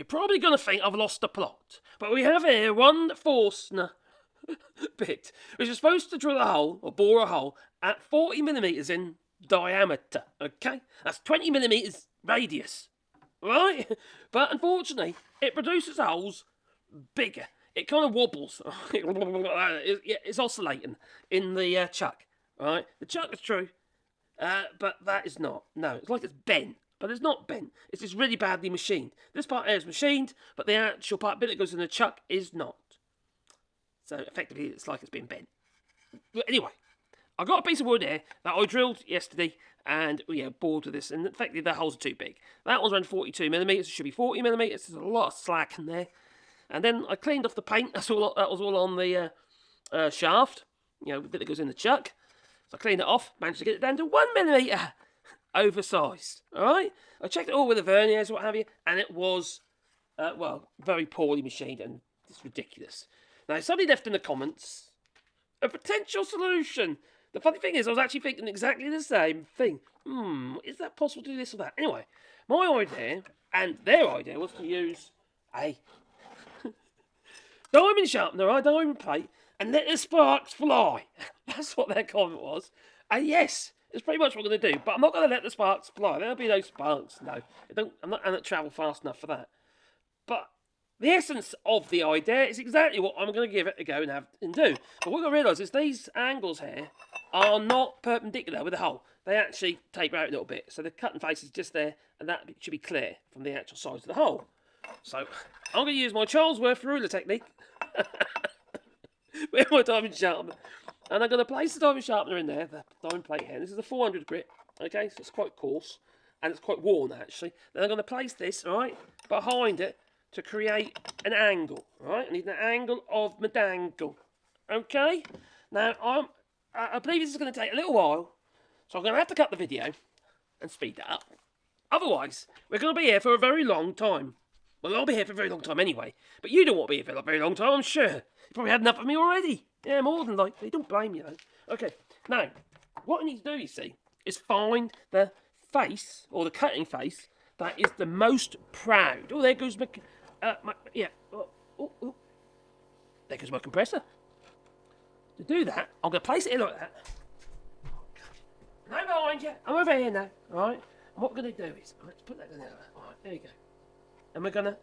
You're probably going to think I've lost the plot, but we have here one Forstner bit, which is supposed to drill a hole, or bore a hole, at 40mm in diameter, okay? That's 20mm radius, right? But unfortunately, it produces holes bigger. It kind of wobbles. It's oscillating in the chuck, right? The chuck is true, but that is not. No, it's like it's bent. But it's not bent. It's just really badly machined. This part here is machined, but the actual bit that goes in the chuck is not. So effectively, it's like it's been bent. But anyway, I got a piece of wood here that I drilled yesterday, and bored with this. And effectively, the holes are too big. That one's around 42mm. It should be 40mm. There's a lot of slack in there. And then I cleaned off the paint. That was all on the shaft. The bit that goes in the chuck. So I cleaned it off. Managed to get it down to 1mm. Oversized, alright? I checked it all with the verniers, what have you, and it was, very poorly machined, and it's ridiculous. Now, somebody left in the comments a potential solution. The funny thing is, I was actually thinking exactly the same thing. Is that possible to do this or that? Anyway, my idea, and their idea, was to use a diamond sharpener, a diamond plate, and let the sparks fly. That's what their comment was. And yes, it's pretty much what I'm going to do, but I'm not going to let the sparks fly. There'll be no sparks, no. I'm not going to travel fast enough for that. But the essence of the idea is exactly what I'm going to give it a go and do. But what I realise is these angles here are not perpendicular with the hole. They actually taper out a little bit. So the cutting face is just there, and that should be clear from the actual size of the hole. So I'm going to use my Charlesworth ruler technique with my diamond sharpener. And I'm going to place the diamond sharpener in there, the diamond plate here. This is a 400 grit, okay, so it's quite coarse, and it's quite worn, actually. Then I'm going to place this, right, behind it to create an angle, right? I need an angle of my dangle, okay? Now, I believe this is going to take a little while, so I'm going to have to cut the video and speed that up. Otherwise, we're going to be here for a very long time. Well, I'll be here for a very long time anyway, but you don't want to be here for a very long time, I'm sure. You probably had enough of me already. Yeah, more than likely. Don't blame you, though. Okay, now, what I need to do, you see, is find the face, or the cutting face, that is the most proud. Oh, there goes my there goes my compressor. To do that, I'm going to place it in like that. Now behind you. I'm over here now, alright? And what we're going to do is, let's put that in there. Alright, there you go. And we're going to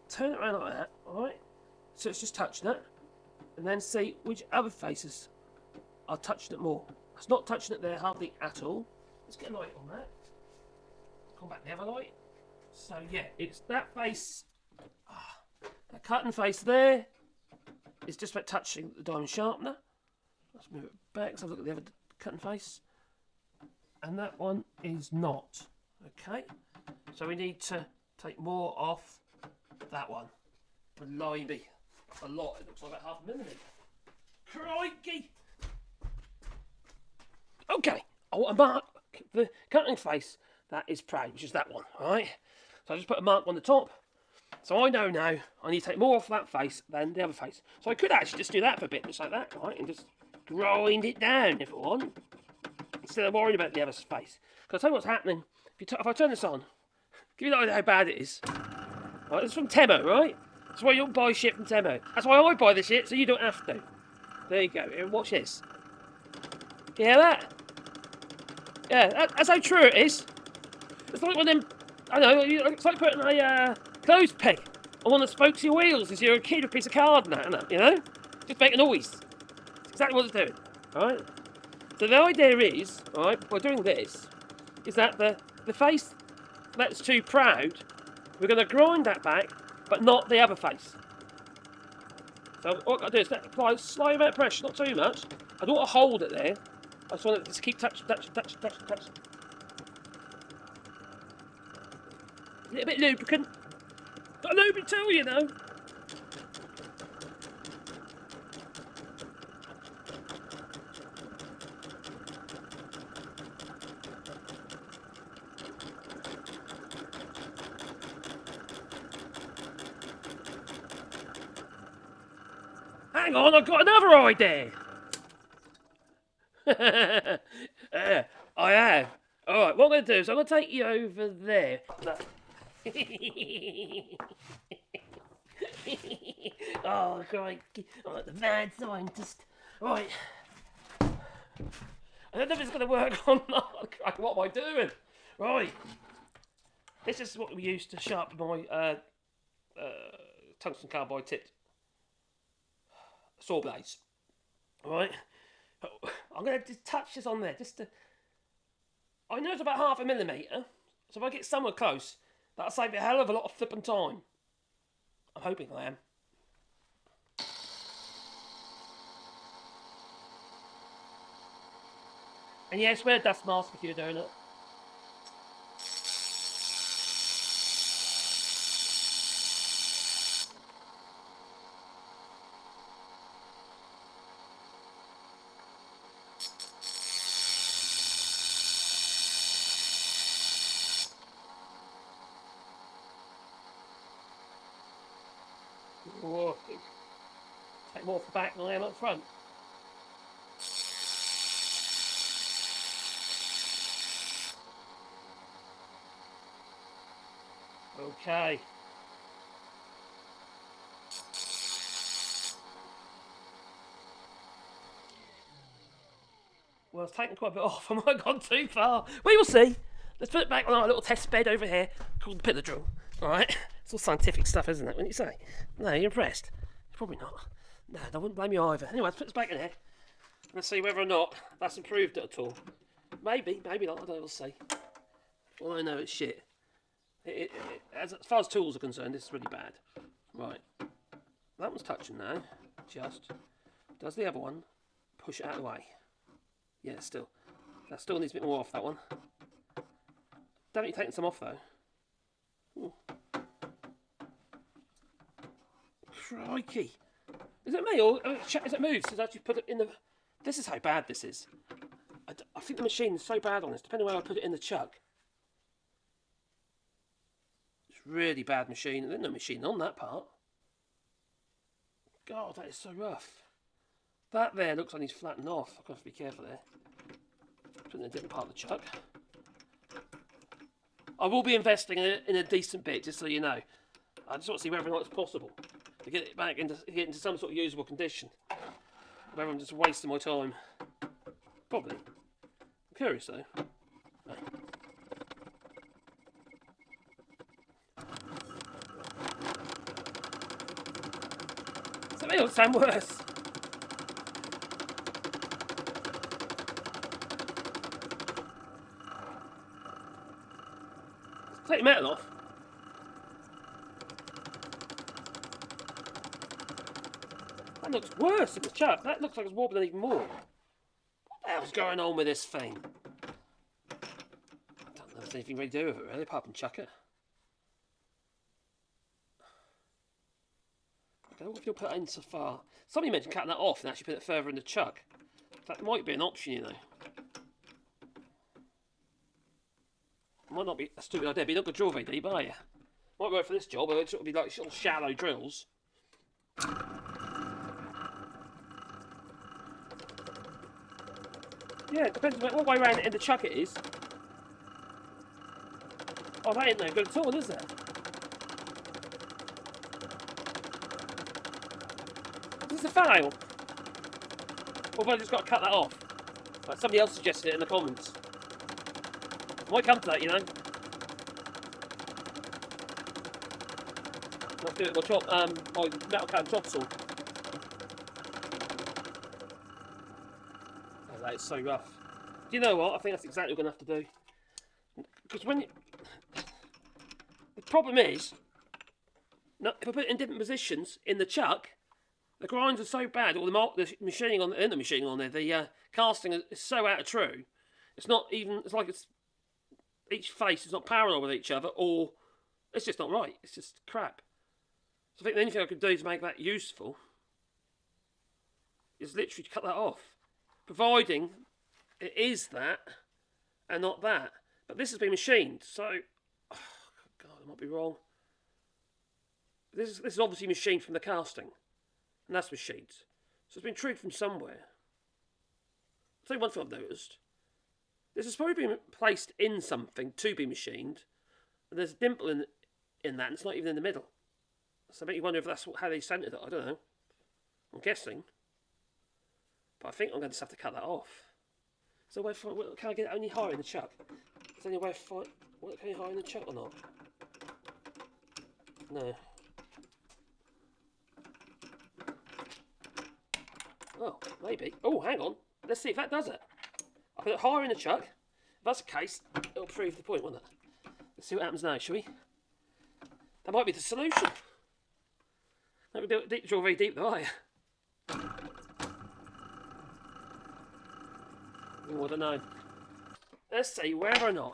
turn it around like that, alright? So it's just touching it. And then see which other faces are touching it more. It's not touching it there hardly at all. Let's get a light on that. Come back the other light. So yeah, it's that face. That cutting face there is just about touching the diamond sharpener. Let's move it back. Let's have a look at the other cutting face. And that one is not. Okay. So we need to take more off that one. Blimey. A lot. It looks like about 0.5 millimetre. Crikey! Okay. I want to mark the cutting face that is proud, which is that one. Alright? So I just put a mark on the top. So I know now I need to take more off that face than the other face. So I could actually just do that for a bit, just like that, right? And just grind it down if I want. Instead of worrying about the other face. Because I'll tell you what's happening. If I turn this on, give you an idea how bad it is. Right, this is from TEMU, right? That's why you don't buy shit from TEMU. That's why I buy the shit, so you don't have to. There you go. Here, watch this. You hear that? Yeah, that's how true it is. It's like one of them, I don't know, it's like putting a clothes peg on one of the spokes of your wheels as you're a kid with a piece of card and that, you know? Just make a noise. That's exactly what it's doing, alright? So the idea is, alright, by doing this, is that the face that's too proud, we're going to grind that back, but not the other face. So what I've got to do is apply a slight amount of pressure, not too much. I don't want to hold it there. I just want it to just keep touching. A little bit lubricant. Got a lubricant too, you know. Hang on, I've got another idea. I have. Alright, what I'm going to do is I'm going to take you over there. Look, Oh, crikey. I'm like the mad scientist. Right. I don't know if it's going to work or not. What am I doing? Right. This is what we use to sharpen my tungsten carbide tipped saw blades. Right. I'm going to just touch this on there. I know it's about 0.5 millimetre. So if I get somewhere close, that'll save a hell of a lot of flipping time. I'm hoping I am. And yes, wear a dust mask if you're doing it. Whoa. Take more off the back than I am up front. Okay. Well, it's taken quite a bit off. I might have gone too far. We will see. Let's put it back on our little test bed over here called the pillar drill. Alright? It's all scientific stuff, isn't it? Wouldn't you say? No, you're impressed? Probably not. No, I wouldn't blame you either. Anyway, let's put this back in here. Let's see whether or not that's improved it at all. Maybe, maybe not. I don't know. We'll see. All I know it's shit. As far as tools are concerned, this is really bad. Right. That one's touching now. Just. Does the other one push it out of the way? Yeah, still. That still needs a bit more off, that one. Definitely taking some off, though. Ooh. Crikey. Is it me, or is it moved? So actually put it in the... This is how bad this is. I think the machine is so bad on this, depending on where I put it in the chuck. It's really bad machine. There's no machine on that part. God, that is so rough. That there looks like he's flattened off. I've got to be careful there. Put it in a different part of the chuck. I will be investing in a decent bit, just so you know. I just want to see whether or not it's possible to get it back into some sort of usable condition. Whether I'm just wasting my time. Probably. I'm curious though. So maybe it'll sound worse. Take the metal off. That looks worse than the chuck. That looks like it's wobbling even more. What the hell's going on with this thing? I don't know if there's anything really to do with it really, apart from chuck it. Okay, what if you'll put it in so far? Somebody mentioned cutting that off and actually put it further in the chuck. That might be an option, you know. Might not be a stupid idea, but you're not going to drill very deep, are you? Might work for this job, but it'll sort of be like little shallow drills. Yeah, it depends on what way around in the chuck it is. Oh, that ain't no good at all, is it? Is this a fail? Or have I just got to cut that off? Like somebody else suggested it in the comments. Might come to that, you know. Not good at my metal cutting chop saw. Oh, that is so rough. Do you know what? I think that's exactly what we're going to have to do. Because when the problem is, if I put it in different positions in the chuck, the grinds are so bad, or the machining on there, the casting is so out of true. It's not even. It's like each face is not parallel with each other, or it's just not right. It's just crap. So I think the only thing I could do to make that useful is literally cut that off, providing it is that and not that. But this has been machined, so oh, God, I might be wrong. This is obviously machined from the casting, and that's machined. So it's been treated from somewhere. I'll tell you one thing I've noticed. This has probably been placed in something to be machined, and there's a dimple in that, and it's not even in the middle. So I bet you wonder if that's how they centered it. I don't know. I'm guessing. But I think I'm going to have to cut that off. Is there a way of can I get it any higher in the chuck? Is there any way of can you higher in the chuck or not? No. Oh, maybe. Oh, hang on. Let's see if that does it. I put it higher in the chuck. If that's the case, it'll prove the point, won't it? Let's see what happens now, shall we? That might be the solution. Don't drill very deep though, are you? Oh, I don't know. Let's see whether or not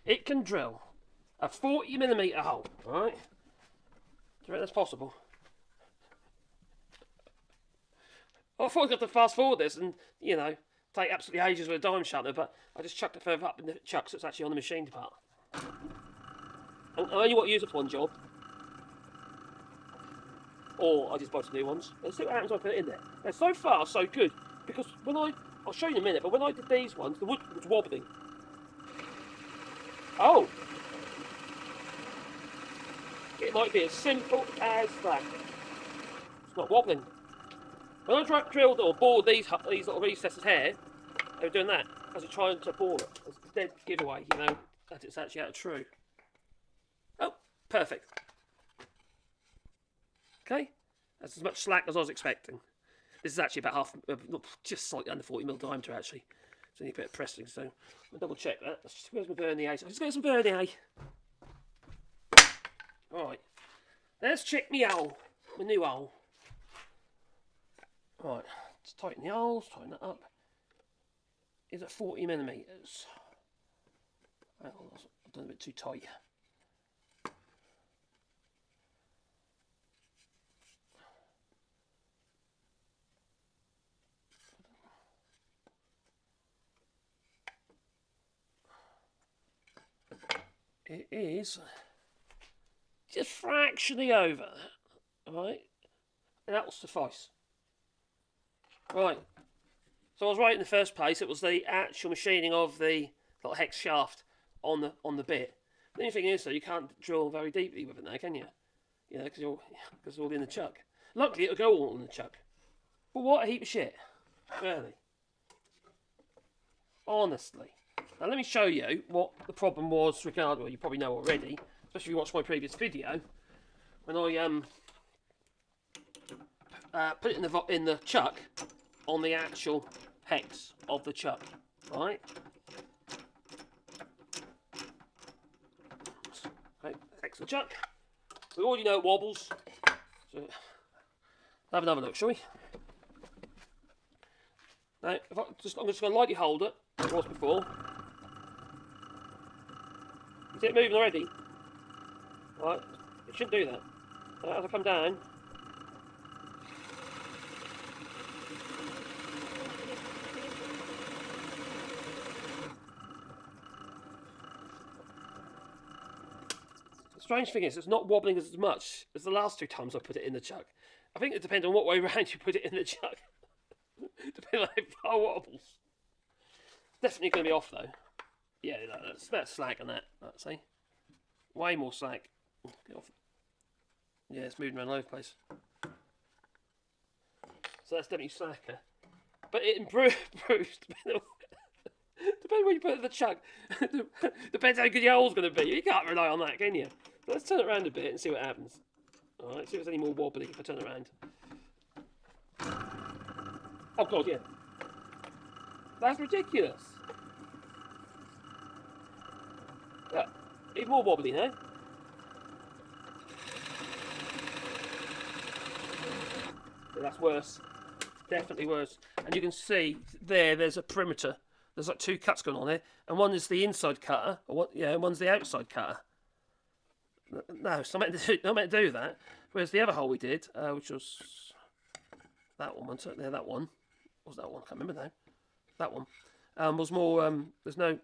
it can drill a 40mm hole, right? Do you reckon that's possible? I thought I'd have to fast forward this and, you know, take absolutely ages with a dime shutter, but I just chucked it further up in the chuck so it's actually on the machine part. I only want to use it for one job. Or I just buy some new ones. Let's see what happens when I put it in there. Now, so far, so good. Because when I'll show you in a minute, but when I did these ones, the wood was wobbling. Oh! It might be as simple as that. It's not wobbling. When I drilled or bored these little recesses here, they were doing that. I was trying to bore it. It's a dead giveaway, you know, that it's actually out of true. Oh, perfect. Okay, that's as much slack as I was expecting. This is actually about just slightly under 40mm diameter actually. So I need a bit of pressing, so I'll double check that. Where's my vernier? So let's get some vernier. Alright, let's check my hole, my new hole. Right, let's tighten the holes, tighten that up. Is it 40mm? Hang on, I've done a bit too tight. It is just fractionally over, right? And that will suffice. Right. So I was right in the first place. It was the actual machining of the little hex shaft on the bit. The only thing is, though, you can't drill very deeply with it now, can you? You know, because it's all in the chuck. Luckily, it'll go all in the chuck. But what a heap of shit. Really. Honestly. Now let me show you what the problem was regarding, well, you probably know already, especially if you watched my previous video, when I put it in the chuck on the actual hex of the chuck, right? Okay, hex of the chuck. We already know it wobbles, so have another look, shall we? Now, I'm just going to lightly hold it, as it was before. Is it moving already? Right, it shouldn't do that. As I come down, the strange thing is, it's not wobbling as much as the last two times I put it in the chuck. I think it depends on what way around you put it in the chuck. Depending on how far it wobbles. It's definitely going to be off though. Yeah, that's better slack on that, I'd say. Way more slack. Get off. Yeah, it's moving around all over the place. So that's definitely slacker. But it improves depending where you put it in the chuck. Depends how good your hole's going to be. You can't rely on that, can you? So let's turn it around a bit and see what happens. Alright, see if there's any more wobbly if I turn it around. Oh god, yeah. That's ridiculous. Even more wobbly now. Yeah, that's worse. Definitely worse. And you can see there's a perimeter. There's like two cuts going on there. And one is the inside cutter, and one's the outside cutter. No, it's not meant to do that. Whereas the other hole we did, which was that one, wasn't it? Yeah, that one. What was that one? I can't remember now. That one. Was more, there's no,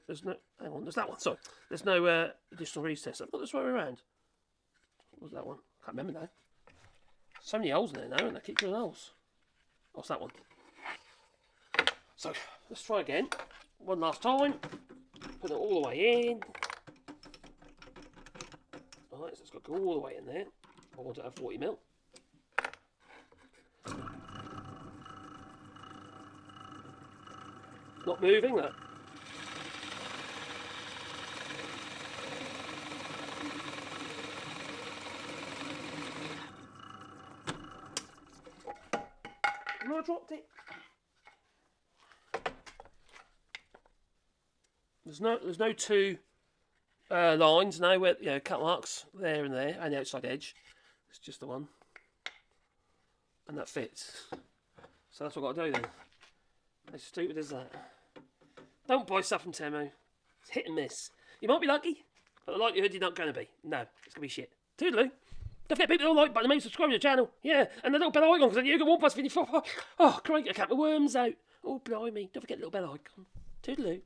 hang on, there's that one, sorry. There's no additional recess. I've got this way around. What was that one? Can't remember now. So many holes in there now, and they keep drilling holes. What's that one? So, let's try again. One last time. Put it all the way in. Right, so it's got to go all the way in there. I want it at 40mm. Not moving, that. And I dropped it. There's no two lines, no, where, you know, cut marks there and there, and the outside edge. It's just the one, and that fits. So that's what I've got to do then. How stupid is that? Don't buy stuff from TEMU. It's hit and miss. You might be lucky, but the likelihood you're not going to be. No, it's going to be shit. Toodaloo. Don't forget people don't like button, maybe subscribe to the channel. Yeah, and the little bell icon, because you get 1+54. Oh, great, I cut my worms out. Oh, blimey. Don't forget the little bell icon. Toodaloo.